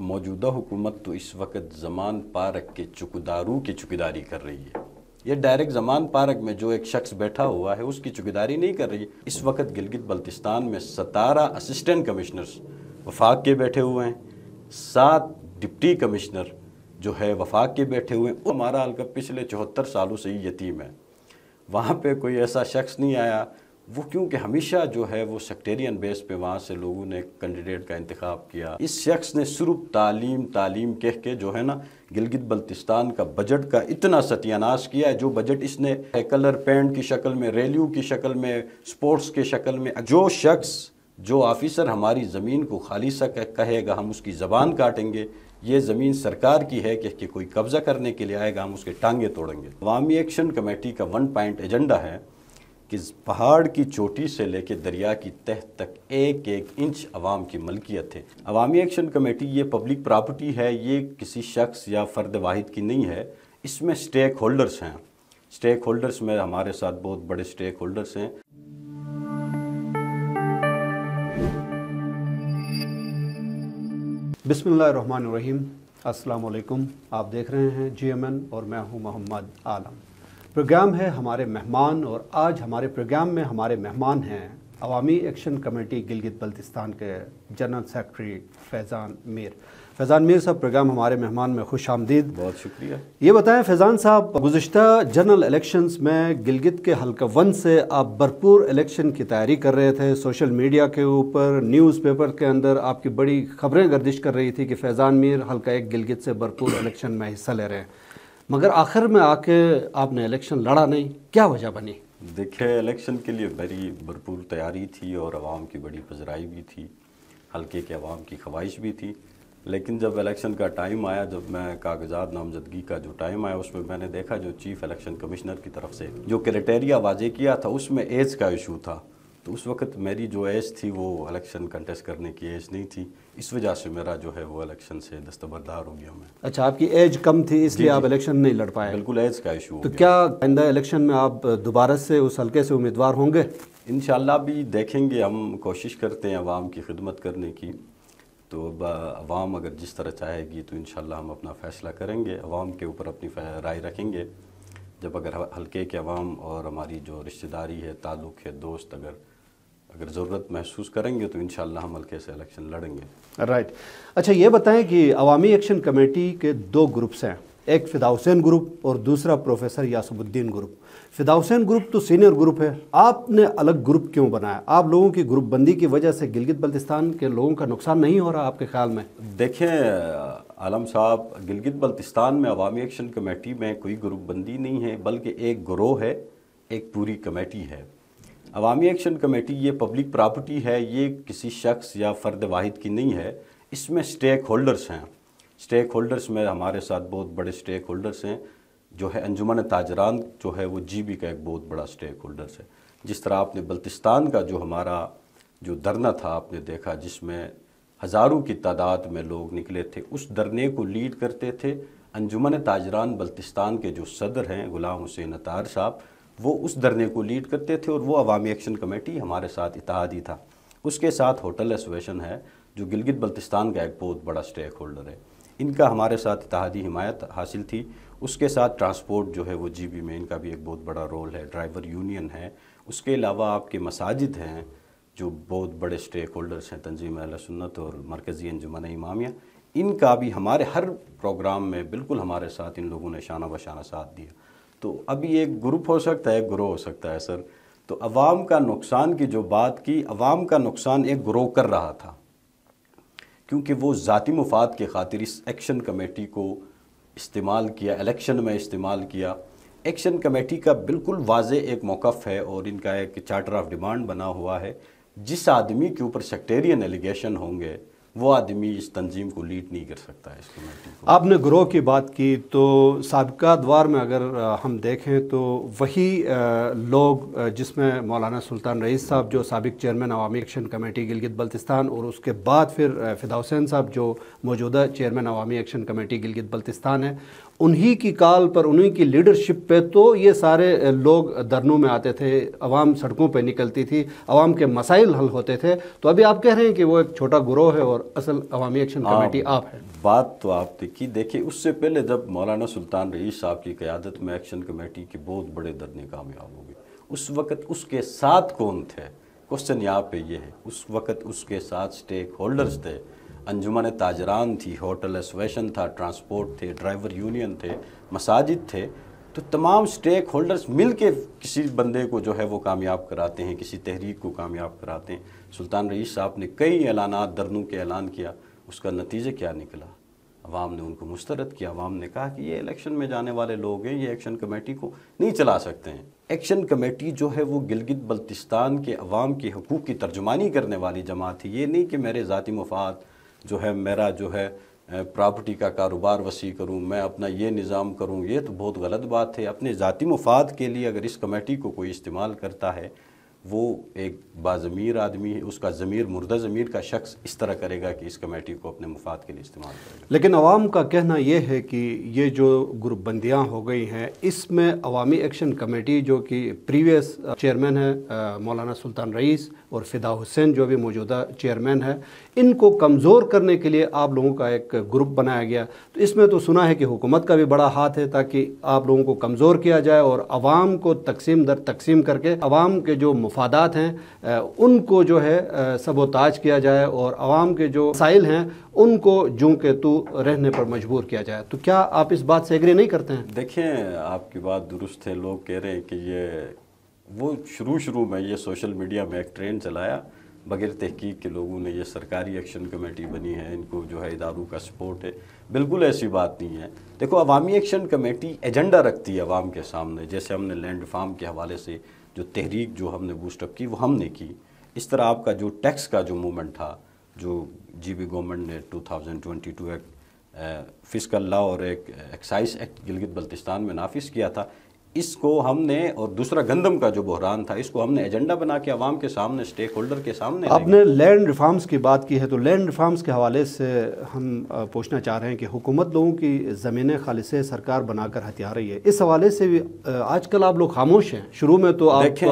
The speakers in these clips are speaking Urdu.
موجودہ حکومت تو اس وقت زمان پارک کے چوکیداروں کی چوکیداری کر رہی ہے. یہ ڈائریکٹ زمان پارک میں جو ایک شخص بیٹھا ہوا ہے اس کی چوکیداری نہیں کر رہی. اس وقت گلگت بلتستان میں 17 اسسٹنٹ کمشنرز وفاق کے بیٹھے ہوئے ہیں, 7 ڈپٹی کمشنر جو ہے وفاق کے بیٹھے ہوئے ہیں. ہمارا حلقہ پچھلے 74 سالوں سے ہی یتیم ہے. وہاں پہ کوئی ایسا شخص نہیں آیا. وہ کیونکہ ہمیشہ جو ہے وہ سیکٹیرین بیس پہ وہاں سے لوگوں نے کینڈیڈیٹ کا انتخاب کیا. اس شخص نے صرف تعلیم کہہ کے جو ہے نا گلگت بلتستان کا بجٹ کا اتنا ستیہ ناش کیا ہے. جو بجٹ اس نے کلر پینٹ کی شکل میں, ریلیو کی شکل میں, سپورٹس کی شکل میں, جو شخص جو آفیسر ہماری زمین کو خالصہ کہے گا ہم اس کی زبان کاٹیں گے. یہ زمین سرکار کی ہے کہ کوئی قبضہ کرنے کے لیے آئے گا ہم اس کے ٹانگیں توڑیں گے. عوامی ایکشن کمیٹی کا 1 پوائنٹ ایجنڈا ہے کہ پہاڑ کی چوٹی سے لے کے دریا کی تہ تک 1 انچ عوام کی ملکیت ہے. عوامی ایکشن کمیٹی یہ پبلک پراپرٹی ہے, یہ کسی شخص یا فرد واحد کی نہیں ہے. اس میں سٹیک ہولڈرز ہیں. سٹیک ہولڈرز میں ہمارے ساتھ بہت بڑے سٹیک ہولڈرز ہیں. بسم اللہ الرحمن الرحیم. السلام علیکم. آپ دیکھ رہے ہیں GMN اور میں ہوں محمد عالم. پروگرام ہے ہمارے مہمان, اور آج ہمارے پروگرام میں ہمارے مہمان ہیں عوامی ایکشن کمیٹی گلگت بلتستان کے جنرل سیکرٹری فیضان میر. فیضان میر صاحب, پروگرام ہمارے مہمان میں خوش آمدید. بہت شکریہ. یہ بتائیں فیضان صاحب, گزشتہ جنرل الیکشنز میں گلگت کے حلقہ 1 سے آپ بھرپور الیکشن کی تیاری کر رہے تھے. سوشل میڈیا کے اوپر, نیوز پیپر کے اندر آپ کی بڑی خبریں گردش کر رہی تھی کہ فیضان میر حلقہ 1 گلگت سے بھرپور الیکشن میں حصہ لے رہے ہیں, مگر آخر میں آ کے آپ نے الیکشن لڑا نہیں. کیا وجہ بنی؟ دیکھیں, الیکشن کے لیے بڑی بھرپور تیاری تھی اور عوام کی بڑی پذیرائی بھی تھی, حلقے کے عوام کی خواہش بھی تھی. لیکن جب الیکشن کا ٹائم آیا, جب میں کاغذات نامزدگی کا جو ٹائم آیا, اس میں نے دیکھا جو چیف الیکشن کمشنر کی طرف سے جو کرائٹیریا واضح کیا تھا اس میں ایج کا ایشو تھا. تو اس وقت میری جو ایج تھی وہ الیکشن کنٹیسٹ کرنے کی ایج نہیں تھی. اس وجہ سے میرا جو ہے وہ الیکشن سے دستبردار ہو گیا میں. اچھا, آپ کی ایج کم تھی اس لیے آپ الیکشن نہیں لڑ پائے؟ بالکل ایج کا ایشو ہو تو گیا. کیا آئندہ الیکشن میں آپ دوبارہ سے اس حلقے سے امیدوار ہوں گے؟ انشاءاللہ بھی دیکھیں گے. ہم کوشش کرتے ہیں عوام کی خدمت کرنے کی, تو عوام اگر جس طرح چاہے گی تو انشاءاللہ ہم اپنا فیصلہ کریں گے. عوام کے اوپر اپنی رائے رکھیں گے. جب اگر حلقے کے عوام اور ہماری جو رشتہ داری ہے, تعلق ہے, دوست اگر ضرورت محسوس کریں گے تو انشاءاللہ ہم حلقے سے الیکشن لڑیں گے. رائٹ. اچھا, یہ بتائیں کہ عوامی ایکشن کمیٹی کے 2 گروپس ہیں, ایک فدا حسین گروپ اور دوسرا پروفیسر یاسب الدین گروپ. فدا حسین گروپ تو سینئر گروپ ہے, آپ نے الگ گروپ کیوں بنایا؟ آپ لوگوں کی گروپ بندی کی وجہ سے گلگت بلتستان کے لوگوں کا نقصان نہیں ہو رہا آپ کے خیال میں؟ دیکھیں عالم صاحب, گلگت بلتستان میں عوامی ایکشن کمیٹی میں کوئی گروپ بندی نہیں ہے, بلکہ ایک گروہ ہے, ایک پوری کمیٹی ہے. عوامی ایکشن کمیٹی یہ پبلک پراپرٹی ہے, یہ کسی شخص یا فرد واحد کی نہیں ہے. اس میں سٹیک ہولڈرز ہیں. سٹیک ہولڈرز میں ہمارے ساتھ بہت بڑے سٹیک ہولڈرز ہیں. جو ہے انجمن تاجران جو ہے وہ GB کا ایک بہت بڑا سٹیک ہولڈرز ہے. جس طرح آپ نے بلتستان کا جو ہمارا جو دھرنا تھا آپ نے دیکھا, جس میں ہزاروں کی تعداد میں لوگ نکلے تھے, اس دھرنے کو لیڈ کرتے تھے انجمن تاجران بلتستان کے جو صدر ہیں غلام حسین عطار صاحب. وہ اس دھرنے کو لیڈ کرتے تھے, اور وہ عوامی ایکشن کمیٹی ہمارے ساتھ اتحادی تھا. اس کے ساتھ ہوٹل ایسوسیشن ہے جو گلگت بلتستان کا ایک بہت بڑا سٹیک ہولڈر ہے. ان کا ہمارے ساتھ اتحادی حمایت حاصل تھی. اس کے ساتھ ٹرانسپورٹ جو ہے وہ GB میں ان کا بھی ایک بہت بڑا رول ہے. ڈرائیور یونین ہے. اس کے علاوہ آپ کے مساجد ہیں جو بہت بڑے سٹیک ہولڈرز ہیں, تنظیم اہل سنت اور مرکزی انجمن امامیہ. ان کا بھی ہمارے ہر پروگرام میں بالکل ہمارے ساتھ ان لوگوں نے شانہ بشانہ ساتھ دیا. تو ابھی ایک گروپ ہو سکتا ہے, ایک گروہ ہو سکتا ہے سر. تو عوام کا نقصان کی جو بات کی, عوام کا نقصان ایک گروہ کر رہا تھا, کیونکہ وہ ذاتی مفاد کے خاطر اس ایکشن کمیٹی کو استعمال کیا, الیکشن میں استعمال کیا. ایکشن کمیٹی کا بالکل واضح ایک موقف ہے اور ان کا ایک چارٹر آف ڈیمانڈ بنا ہوا ہے. جس آدمی کے اوپر سیکٹیرین ایلیگیشن ہوں گے وہ آدمی اس تنظیم کو لیڈ نہیں کر سکتا ہے, اس کمیٹی کو. آپ نے گروہ کی بات کی, تو سابقہ ادوار میں اگر ہم دیکھیں تو وہی لوگ جس میں مولانا سلطان رئیس صاحب جو سابق چیئرمین عوامی ایکشن کمیٹی گلگت بلتستان, اور اس کے بعد پھر فدا حسین صاحب جو موجودہ چیئرمین عوامی ایکشن کمیٹی گلگت بلتستان ہے, انہی کی کال پر, انہی کی لیڈرشپ پہ تو یہ سارے لوگ دھرنوں میں آتے تھے, عوام سڑکوں پہ نکلتی تھی, عوام کے مسائل حل ہوتے تھے. تو ابھی آپ کہہ رہے ہیں کہ وہ ایک چھوٹا گروہ ہے اور اصل عوامی ایکشن کمیٹی آپ ہے. بات تو آپ نے کی. دیکھیں اس سے پہلے جب مولانا سلطان رئیس صاحب کی قیادت میں ایکشن کمیٹی کے بہت بڑے دھرنے کامیاب ہو گئے, اس وقت اس کے ساتھ کون تھے؟ کوشچن یہاں پہ یہ ہے. اس وقت اس کے ساتھ سٹیک ہولڈرز تھے, انجمن تاجران تھی, ہوٹل ایسوسیشن تھا, ٹرانسپورٹ تھے, ڈرائیور یونین تھے, مساجد تھے. تو تمام سٹیک ہولڈرز مل کے کسی بندے کو جو ہے وہ کامیاب کراتے ہیں, کسی تحریک کو کامیاب کراتے ہیں. سلطان رئیس صاحب نے کئی اعلانات, دھرنوں کے اعلان کیا, اس کا نتیجہ کیا نکلا؟ عوام نے ان کو مسترد کیا. عوام نے کہا کہ یہ الیکشن میں جانے والے لوگ ہیں, یہ ایکشن کمیٹی کو نہیں چلا سکتے ہیں. ایکشن کمیٹی جو ہے وہ گلگت بلتستان کے عوام کے حقوق کی ترجمانی کرنے والی جماعت ہے. یہ نہیں کہ میرے ذاتی مفاد جو ہے, میرا جو ہے پراپرٹی کا کاروبار وسیع کروں, میں اپنا یہ نظام کروں. یہ تو بہت غلط بات ہے. اپنے ذاتی مفاد کے لیے اگر اس کمیٹی کو کوئی استعمال کرتا ہے, وہ ایک باضمیر آدمی ہے. اس کا ضمیر, مردہ ضمیر کا شخص اس طرح کرے گا کہ اس کمیٹی کو اپنے مفاد کے لیے استعمال کرے گا. لیکن عوام کا کہنا یہ ہے کہ یہ جو گروپ بندیاں ہو گئی ہیں, اس میں عوامی ایکشن کمیٹی جو کہ پریویس چیئرمین ہے مولانا سلطان رئیس اور فدا حسین جو بھی موجودہ چیئرمین ہے, ان کو کمزور کرنے کے لیے آپ لوگوں کا ایک گروپ بنایا گیا. تو اس میں تو سنا ہے کہ حکومت کا بھی بڑا ہاتھ ہے تاکہ آپ لوگوں کو کمزور کیا جائے اور عوام کو تقسیم در تقسیم کر کے عوام کے جو مفادات ہیں ان کو جو ہے سبوتاج کیا جائے اور عوام کے جو مسائل ہیں ان کو جوں کے تو رہنے پر مجبور کیا جائے. تو کیا آپ اس بات سے ایگری نہیں کرتے ہیں؟ دیکھیں آپ کی بات درست ہے. لوگ کہہ رہے ہیں کہ یہ وہ شروع میں یہ سوشل میڈیا میں ایک ٹرینڈ چلایا بغیر تحقیق کے لوگوں نے, یہ سرکاری ایکشن کمیٹی بنی ہے, ان کو جو ہے اداروں کا سپورٹ ہے. بالکل ایسی بات نہیں ہے. دیکھو عوامی ایکشن کمیٹی ایجنڈا رکھتی ہے عوام کے سامنے. جیسے ہم نے لینڈ ریفارم کے حوالے سے جو تحریک جو ہم نے بوسٹ اپ کی وہ ہم نے کی, اس طرح آپ کا جو ٹیکس کا جو موومنٹ تھا, جو جی بی گورنمنٹ نے 2022 ایک فسکل لا اور ایک ایکسائز ایکٹ گلگت بلتستان میں نافذ کیا تھا, اس کو ہم نے, اور دوسرا گندم کا جو بحران تھا, اس کو ہم نے ایجنڈا بنا کے عوام کے سامنے, سٹیک ہولڈر کے سامنے. آپ نے لینڈ ریفارمز کی بات کی ہے, تو لینڈ ریفارمز کے حوالے سے ہم پوچھنا چاہ رہے ہیں کہ حکومت لوگوں کی زمینیں خالص سرکار بنا کر ہتھیا رہی ہے. اس حوالے سے بھی آج کل آپ لوگ خاموش ہیں. شروع میں تو آپ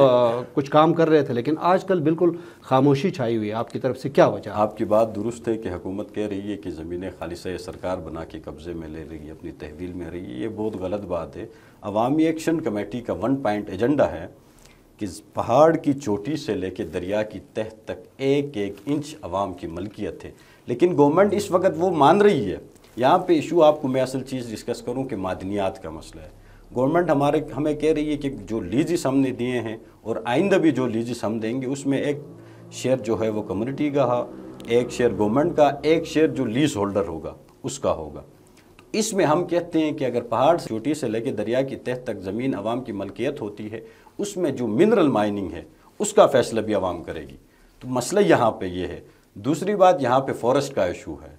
کچھ کام کر رہے تھے, لیکن آج کل بالکل خاموشی چھائی ہوئی ہے. آپ کی طرف سے کیا وجہ؟ آپ کی بات درست ہے کہ حکومت کہہ رہی ہے کہ زمینیں خالص سرکار بنا کے قبضے میں لے رہی ہے, اپنی تحویل میں رہی ہے. یہ بہت غلط بات ہے. عوامی ایکشن کمیٹی کا 1 پوائنٹ ایجنڈا ہے کہ پہاڑ کی چوٹی سے لے کے دریا کی تہ تک 1-1 انچ عوام کی ملکیت ہے. لیکن گورنمنٹ اس وقت وہ مان رہی ہے. یہاں پہ ایشو آپ کو میں اصل چیز ڈسکس کروں کہ معدنیات کا مسئلہ ہے. گورنمنٹ ہمیں کہہ رہی ہے کہ جو لیزز ہم نے دیے ہیں اور آئندہ بھی جو لیزز ہم دیں گے, اس میں ایک شیئر جو ہے وہ کمیونٹی کا, ایک شیئر گورنمنٹ کا, ایک شیئر جو لیز ہولڈر ہوگا اس کا ہوگا. اس میں ہم کہتے ہیں کہ اگر پہاڑ سے چوٹی سے لے کے دریا کی تہ تک زمین عوام کی ملکیت ہوتی ہے, اس میں جو منرل مائننگ ہے اس کا فیصلہ بھی عوام کرے گی. تو مسئلہ یہاں پہ یہ ہے. دوسری بات, یہاں پہ فورسٹ کا ایشو ہے.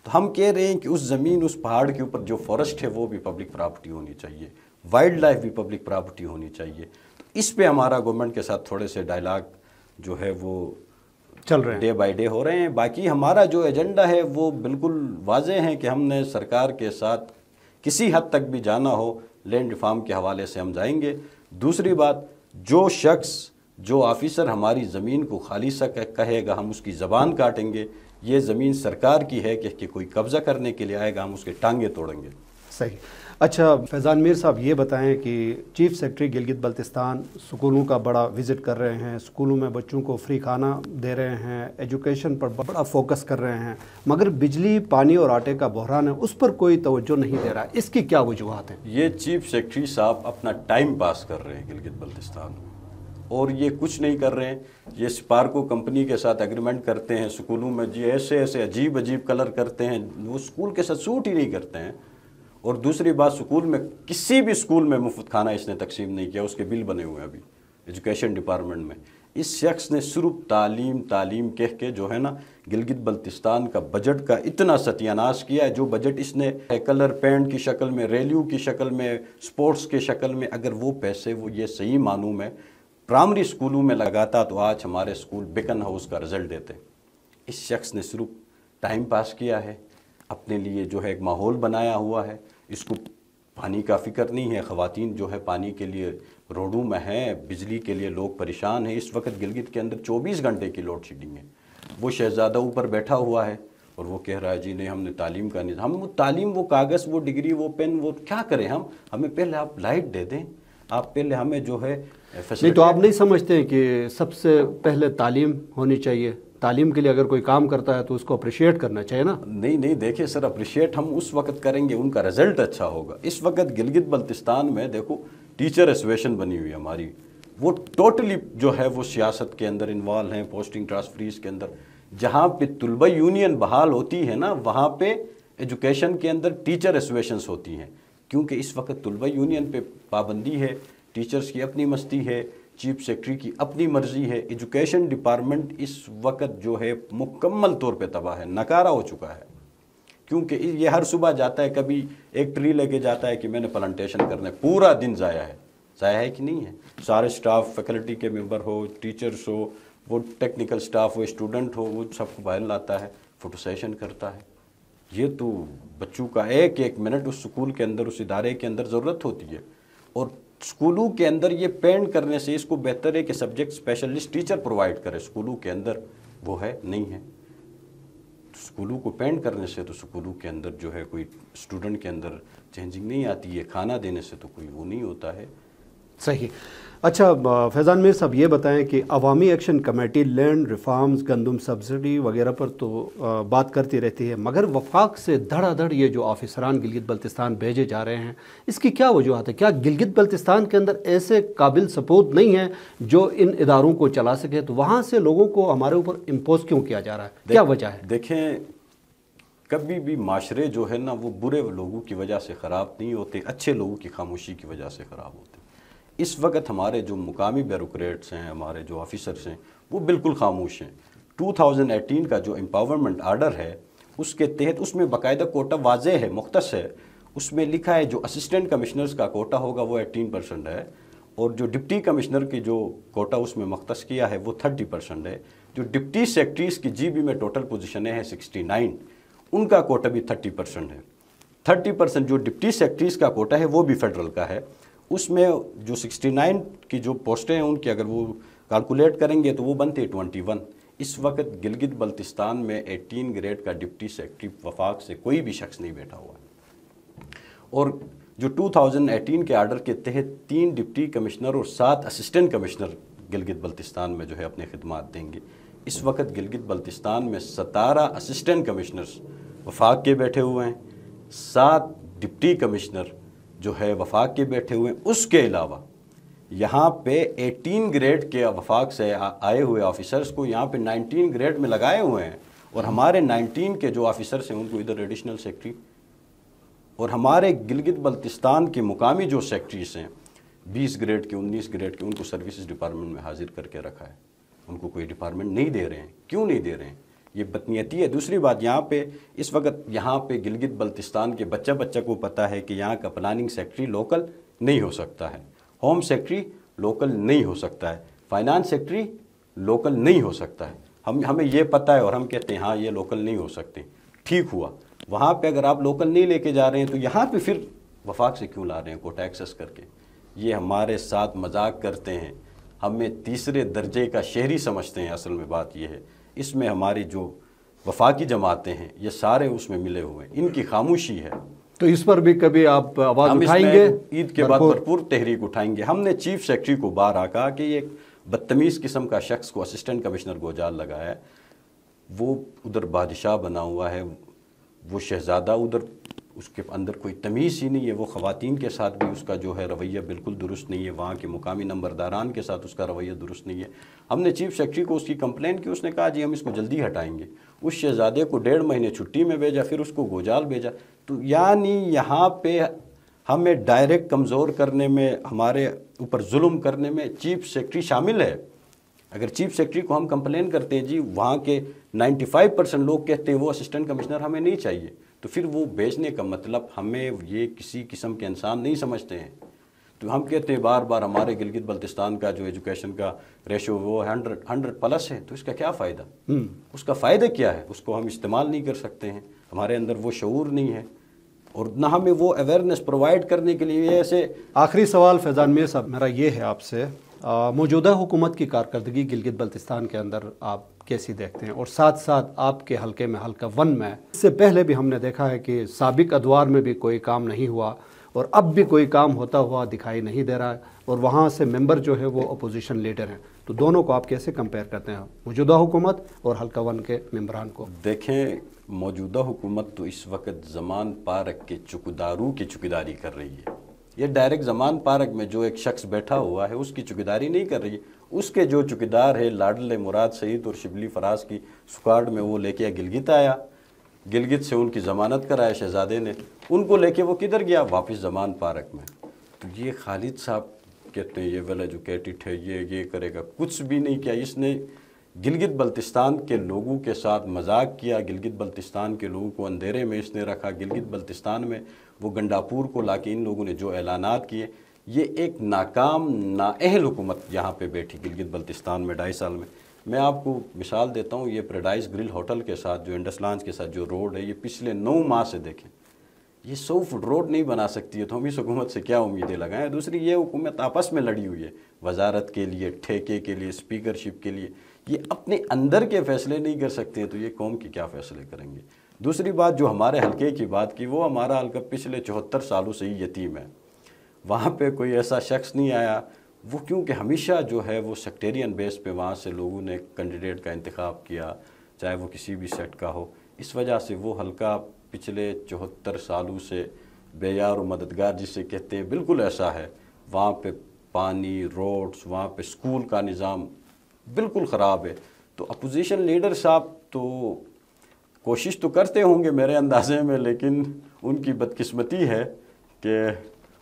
تو ہم کہہ رہے ہیں کہ اس زمین, اس پہاڑ کے اوپر جو فورسٹ ہے وہ بھی پبلک پراپرٹی ہونی چاہیے, وائلڈ لائف بھی پبلک پراپرٹی ہونی چاہیے. تو اس پہ ہمارا گورنمنٹ کے ساتھ تھوڑے سے ڈائلاگ جو ہے وہ چل رہے ہیں, ڈے بائی ڈے ہو رہے ہیں. باقی ہمارا جو ایجنڈا ہے وہ بالکل واضح ہے کہ ہم نے سرکار کے ساتھ کسی حد تک بھی جانا ہو لینڈ ریفارم کے حوالے سے ہم جائیں گے. دوسری بات, جو شخص, جو آفیسر ہماری زمین کو خالص کہے گا, ہم اس کی زبان کاٹیں گے. یہ زمین سرکار کی ہے کہ کوئی قبضہ کرنے کے لیے آئے گا, ہم اس کے ٹانگیں توڑیں گے. صحیح. اچھا فیضان میر صاحب, یہ بتائیں کہ چیف سیکرٹری گلگت بلتستان اسکولوں کا بڑا وزٹ کر رہے ہیں, اسکولوں میں بچوں کو فری کھانا دے رہے ہیں, ایجوکیشن پر بڑا فوکس کر رہے ہیں, مگر بجلی, پانی اور آٹے کا بحران ہے اس پر کوئی توجہ نہیں دے رہا. اس کی کیا وجوہات ہیں؟ یہ چیف سیکرٹری صاحب اپنا ٹائم پاس کر رہے ہیں گلگت بلتستان, اور یہ کچھ نہیں کر رہے ہیں. یہ سپارکو کمپنی کے ساتھ ایگریمنٹ کرتے ہیں اسکولوں میں, جی ایسے عجیب کلر کرتے ہیں, وہ اسکول کے ساتھ سوٹ ہی نہیں کرتے ہیں. اور دوسری بات, اسکول میں کسی بھی اسکول میں مفت کھانا اس نے تقسیم نہیں کیا, اس کے بل بنے ہوئے ہیں ابھی ایجوکیشن ڈپارٹمنٹ میں. اس شخص نے صرف تعلیم کہہ کے جو ہے نا گلگت بلتستان کا بجٹ کا اتنا ستیاناش کیا ہے. جو بجٹ اس نے کلر پینٹ کی شکل میں, ریلیو کی شکل میں, سپورٹس کے شکل میں, اگر وہ پیسے وہ یہ صحیح معنوں میں پرائمری اسکولوں میں لگاتا تو آج ہمارے اسکول بیکن ہاؤس کا رزلٹ دیتے. اس شخص نے صرف ٹائم پاس کیا ہے, اپنے لیے جو ہے ایک ماحول بنایا ہوا ہے. اس کو پانی کا فکر نہیں ہے، خواتین جو ہے پانی کے لیے روڈوں میں ہیں، بجلی کے لیے لوگ پریشان ہیں۔ اس وقت گلگت کے اندر 24 گھنٹے کی لوڈ شیڈنگ ہے۔ وہ شہزادہ اوپر بیٹھا ہوا ہے اور وہ کہہ رہا ہے جی نہیں ہم نے تعلیم کا نہیں، ہم وہ تعلیم، وہ کاغذ، وہ ڈگری، وہ پین، وہ کیا کریں ہمیں پہلے آپ لائٹ دے دیں، آپ پہلے ہمیں جو ہے نہیں تو آپ نہیں سمجھتے کہ سب سے پہلے تعلیم ہونی چاہیے؟ تعلیم کے لیے اگر کوئی کام کرتا ہے تو اس کو اپریشیٹ کرنا چاہیے نا؟ نہیں دیکھیں سر، اپریشیٹ ہم اس وقت کریں گے ان کا رزلٹ اچھا ہوگا۔ اس وقت گلگت بلتستان میں دیکھو ٹیچر ایسوسیشن بنی ہوئی ہے ہماری، وہ ٹوٹلی جو ہے وہ سیاست کے اندر انوالو ہیں، پوسٹنگ ٹرانسفریز کے اندر۔ جہاں پہ طلبہ یونین بحال ہوتی ہے نا، وہاں پہ ایجوکیشن کے اندر ٹیچر ایسوسیشنز ہوتی ہیں، کیونکہ اس وقت طلبہ یونین پہ پابندی ہے، ٹیچرز کی اپنی مستی ہے، چیف سیکرٹری کی اپنی مرضی ہے۔ ایجوکیشن ڈپارٹمنٹ اس وقت جو ہے مکمل طور پہ تباہ ہے، ناکارہ ہو چکا ہے، کیونکہ یہ ہر صبح جاتا ہے، کبھی ایک ٹری لے کے جاتا ہے کہ میں نے پلانٹیشن کرنا ہے، پورا دن ضائع ہے کہ نہیں ہے؟ سارے سٹاف، فیکلٹی کے ممبر ہو، ٹیچرز ہو، وہ ٹیکنیکل سٹاف ہو، اسٹوڈنٹ ہو، وہ سب کو باہر لاتا ہے، فوٹو سیشن کرتا ہے۔ یہ تو بچوں کا ایک ایک منٹ اس سکول کے اندر، اس ادارے کے اندر ضرورت ہوتی ہے، اور سکولوں کے اندر یہ پینڈ کرنے سے اس کو بہتر ہے کہ سبجیکٹ اسپیشلسٹ ٹیچر پرووائڈ کرے، سکولوں کے اندر وہ ہے نہیں ہے۔ سکولوں کو پینڈ کرنے سے تو سکولوں کے اندر جو ہے کوئی اسٹوڈنٹ کے اندر چینجنگ نہیں آتی ہے، کھانا دینے سے تو کوئی وہ نہیں ہوتا ہے۔ صحیح۔ اچھا فیضان میر صاحب یہ بتائیں کہ عوامی ایکشن کمیٹی لینڈ ریفارمز، گندم سبسڈی وغیرہ پر تو بات کرتی رہتی ہے، مگر وفاق سے دھڑا دھڑ یہ جو آفیسران گلگت بلتستان بھیجے جا رہے ہیں، اس کی کیا وجوہات ہے؟ کیا گلگت بلتستان کے اندر ایسے قابل سپورٹ نہیں ہے جو ان اداروں کو چلا سکے؟ تو وہاں سے لوگوں کو ہمارے اوپر امپوز کیوں کیا جا رہا ہے؟ کیا وجہ ہے؟ دیکھیں کبھی بھی معاشرے جو ہے نا وہ برے لوگوں کی وجہ سے خراب نہیں ہوتے، اچھے لوگوں کی خاموشی کی وجہ سے خراب ہوتے۔ اس وقت ہمارے جو مقامی بیوروکریٹس ہیں، ہمارے جو آفیسرس ہیں، وہ بالکل خاموش ہیں۔ 2018 کا جو امپاورمنٹ آرڈر ہے اس کے تحت اس میں باقاعدہ کوٹا واضح ہے، مختص ہے، اس میں لکھا ہے جو اسسٹنٹ کمشنرز کا کوٹا ہوگا وہ 18% ہے، اور جو ڈپٹی کمشنر کی جو کوٹا اس میں مختص کیا ہے وہ 30% ہے۔ جو ڈپٹی سیکرٹریز کی جی بی میں ٹوٹل پوزیشنیں ہیں 69، ان کا کوٹا بھی 30% ہے۔ 30% جو ڈپٹی سیکرٹریز کا کوٹا ہے وہ بھی فیڈرل کا ہے، اس میں جو 69 کی جو پوسٹیں ہیں ان کی اگر وہ کیلکولیٹ کریں گے تو وہ بنتے ہیں 21۔ اس وقت گلگت بلتستان میں 18 گریڈ کا ڈپٹی سیکرٹری وفاق سے کوئی بھی شخص نہیں بیٹھا ہوا ہے، اور جو 2018 کے آرڈر کے تحت 3 ڈپٹی کمشنر اور 7 اسسٹنٹ کمشنر گلگت بلتستان میں جو ہے اپنے خدمات دیں گے۔ اس وقت گلگت بلتستان میں 17 اسسٹنٹ کمشنرز وفاق کے بیٹھے ہوئے ہیں، 7 ڈپٹی کمشنر جو ہے وفاق کے بیٹھے ہوئے ہیں۔ اس کے علاوہ یہاں پہ 18 گریڈ کے وفاق سے آئے ہوئے آفیسرز کو یہاں پہ 19 گریڈ میں لگائے ہوئے ہیں، اور ہمارے 19 کے جو آفیسرز ہیں ان کو ادھر ایڈیشنل سیکرٹری، اور ہمارے گلگت بلتستان کے مقامی جو سیکرٹریز ہیں 20 گریڈ کے، 19 گریڈ کے، ان کو سروسز ڈپارٹمنٹ میں حاضر کر کے رکھا ہے۔ ان کو کوئی ڈپارٹمنٹ نہیں دے رہے ہیں، کیوں نہیں دے رہے ہیں؟ یہ بدنیتی ہے۔ دوسری بات، یہاں پہ اس وقت یہاں پہ گلگت بلتستان کے بچہ کو پتہ ہے کہ یہاں کا پلاننگ سیکرٹری لوکل نہیں ہو سکتا ہے، ہوم سیکرٹری لوکل نہیں ہو سکتا ہے، فائنانس سیکرٹری لوکل نہیں ہو سکتا ہے۔ ہمیں یہ پتہ ہے اور ہم کہتے ہیں ہاں یہ لوکل نہیں ہو سکتے۔ ٹھیک ہوا، وہاں پہ اگر آپ لوکل نہیں لے کے جا رہے ہیں تو یہاں پہ پھر وفاق سے کیوں لا رہے ہیں کوٹا ایکسس کر کے؟ یہ ہمارے ساتھ مذاق کرتے ہیں، ہمیں تیسرے درجے کا شہری سمجھتے ہیں۔ اصل میں بات یہ ہے، اس میں ہماری جو وفاقی جماعتیں ہیں یہ سارے اس میں ملے ہوئے ہیں، ان کی خاموشی ہے۔ تو اس پر بھی کبھی آپ آواز ہم اٹھائیں گے؟ عید کے بعد بھرپور تحریک اٹھائیں گے۔ ہم نے چیف سیکرٹری کو بار کہا کہ یہ بدتمیز قسم کا شخص کو اسسٹنٹ کمشنر گوجال لگایا ہے، وہ ادھر بادشاہ بنا ہوا ہے، وہ شہزادہ، ادھر اس کے اندر کوئی تمیز ہی نہیں ہے، وہ خواتین کے ساتھ بھی اس کا جو ہے رویہ بالکل درست نہیں ہے، وہاں کے مقامی نمبرداران کے ساتھ اس کا رویہ درست نہیں ہے۔ ہم نے چیف سیکرٹری کو اس کی کمپلین کی، اس نے کہا جی ہم اس کو جلدی ہٹائیں گے۔ اس شہزادے کو 1.5 مہینے چھٹی میں بھیجا، پھر اس کو گوجال بھیجا۔ تو یعنی یہاں پہ ہمیں ڈائریکٹ کمزور کرنے میں، ہمارے اوپر ظلم کرنے میں چیف سیکرٹری شامل ہے۔ اگر چیف سیکرٹری کو ہم کمپلین کرتے ہیں جی وہاں کے 95% لوگ کہتے ہیں وہ اسسٹنٹ کمشنر ہمیں نہیں چاہیے، تو پھر وہ بھیجنے کا مطلب ہمیں یہ کسی قسم کے انسان نہیں سمجھتے ہیں۔ تو ہم کہتے ہیں بار بار ہمارے گلگت بلتستان کا جو ایجوکیشن کا ریشو وہ 100+ ہے، تو اس کا کیا فائدہ؟ اس کا فائدہ کیا ہے؟ اس کو ہم استعمال نہیں کر سکتے ہیں، ہمارے اندر وہ شعور نہیں ہے۔ اور نہ ہمیں وہ اویئرنیس پرووائڈ کرنے کے لیے ایسے. آخری سوال فیضان میر صاحب میرا یہ ہے آپ سے، موجودہ حکومت کی کارکردگی گلگت بلتستان کے اندر آپ کیسی دیکھتے ہیں؟ اور ساتھ ساتھ آپ کے حلقے میں حلقہ 1 میں اس سے پہلے بھی ہم نے دیکھا ہے کہ سابق ادوار میں بھی کوئی کام نہیں ہوا اور اب بھی کوئی کام ہوتا ہوا دکھائی نہیں دے رہا ہے، اور وہاں سے ممبر جو ہے وہ اپوزیشن لیڈر ہیں، تو دونوں کو آپ کیسے کمپیئر کرتے ہیں، موجودہ حکومت اور حلقہ 1 کے ممبران کو؟ دیکھیں، موجودہ حکومت تو اس وقت زمان پارک کے چوکیداروں کی چوکیداری کر رہی ہے. یہ ڈائریکٹ زمان پارک میں جو ایک شخص بیٹھا ہوا ہے اس کی چوکیداری نہیں کر رہی ہے. اس کے جو چوکیدار ہے لاڈل مراد سعید اور شبلی فراز کی سکواڈ میں وہ لے کے گلگت آیا، گلگت سے ان کی ضمانت کرایا شہزادے نے، ان کو لے کے وہ کدھر گیا؟ واپس زمان پارک میں. تو یہ خالد صاحب کہتے ہیں یہ ویل ایجوکیٹڈ ہے، یہ کرے گا، کچھ بھی نہیں کیا. اس نے گلگت بلتستان کے لوگوں کے ساتھ مذاق کیا، گلگت بلتستان کے لوگوں کو اندھیرے میں اس نے رکھا. گلگت بلتستان میں وہ گنڈاپور کو لا کے ان لوگوں نے جو اعلانات کیے، یہ ایک ناکام نااہل حکومت یہاں پہ بیٹھی گلگت بلتستان میں 2.5 سال میں. میں آپ کو مثال دیتا ہوں، یہ پیراڈائز گرل ہوٹل کے ساتھ جو انڈس لانچ کے ساتھ جو روڈ ہے، یہ پچھلے 9 ماہ سے دیکھیں یہ 100 فٹ روڈ نہیں بنا سکتی ہے. تو ہم اس حکومت سے کیا امیدیں لگائیں؟ دوسری، یہ حکومت آپس میں لڑی ہوئی ہے، وزارت کے لیے، ٹھیکے کے لیے، اسپیکرشپ کے لیے. یہ اپنے اندر کے فیصلے نہیں کر سکتے ہیں تو یہ قوم کی کیا فیصلے کریں گے؟ دوسری بات، جو ہمارے حلقے کی بات کی، وہ ہمارا حلقہ پچھلے 74 سالوں سے ہی یتیم ہے. وہاں پہ کوئی ایسا شخص نہیں آیا، وہ کیونکہ ہمیشہ جو ہے وہ سیکٹیرین بیس پہ وہاں سے لوگوں نے کینڈیڈیٹ کا انتخاب کیا، چاہے وہ کسی بھی سیٹ کا ہو. اس وجہ سے وہ حلقہ پچھلے 74 سالوں سے بے یار و مددگار جسے کہتے ہیں بالکل ایسا ہے. وہاں پہ پانی، روڈز، وہاں پہ سکول کا نظام بالکل خراب ہے. تو اپوزیشن لیڈر صاحب تو کوشش تو کرتے ہوں گے میرے اندازے میں، لیکن ان کی بدقسمتی ہے کہ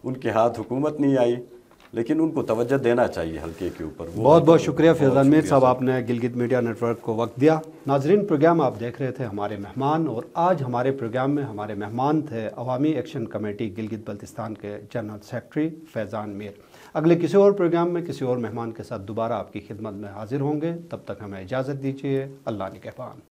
ان کے ہاتھ حکومت نہیں آئی. لیکن ان کو توجہ دینا چاہیے حلقے کے اوپر. بہت بہت شکریہ فیضان میر صاحب، آپ نے گلگت میڈیا نیٹ ورک کو وقت دیا. ناظرین، پروگرام آپ دیکھ رہے تھے ہمارے مہمان، اور آج ہمارے پروگرام میں ہمارے مہمان تھے عوامی ایکشن کمیٹی گلگت بلتستان کے جنرل سیکرٹری فیضان میر. اگلے کسی اور پروگرام میں کسی اور مہمان کے ساتھ دوبارہ آپ کی خدمت میں حاضر ہوں گے. تب تک ہمیں اجازت دیجیے. اللہ نگہبان.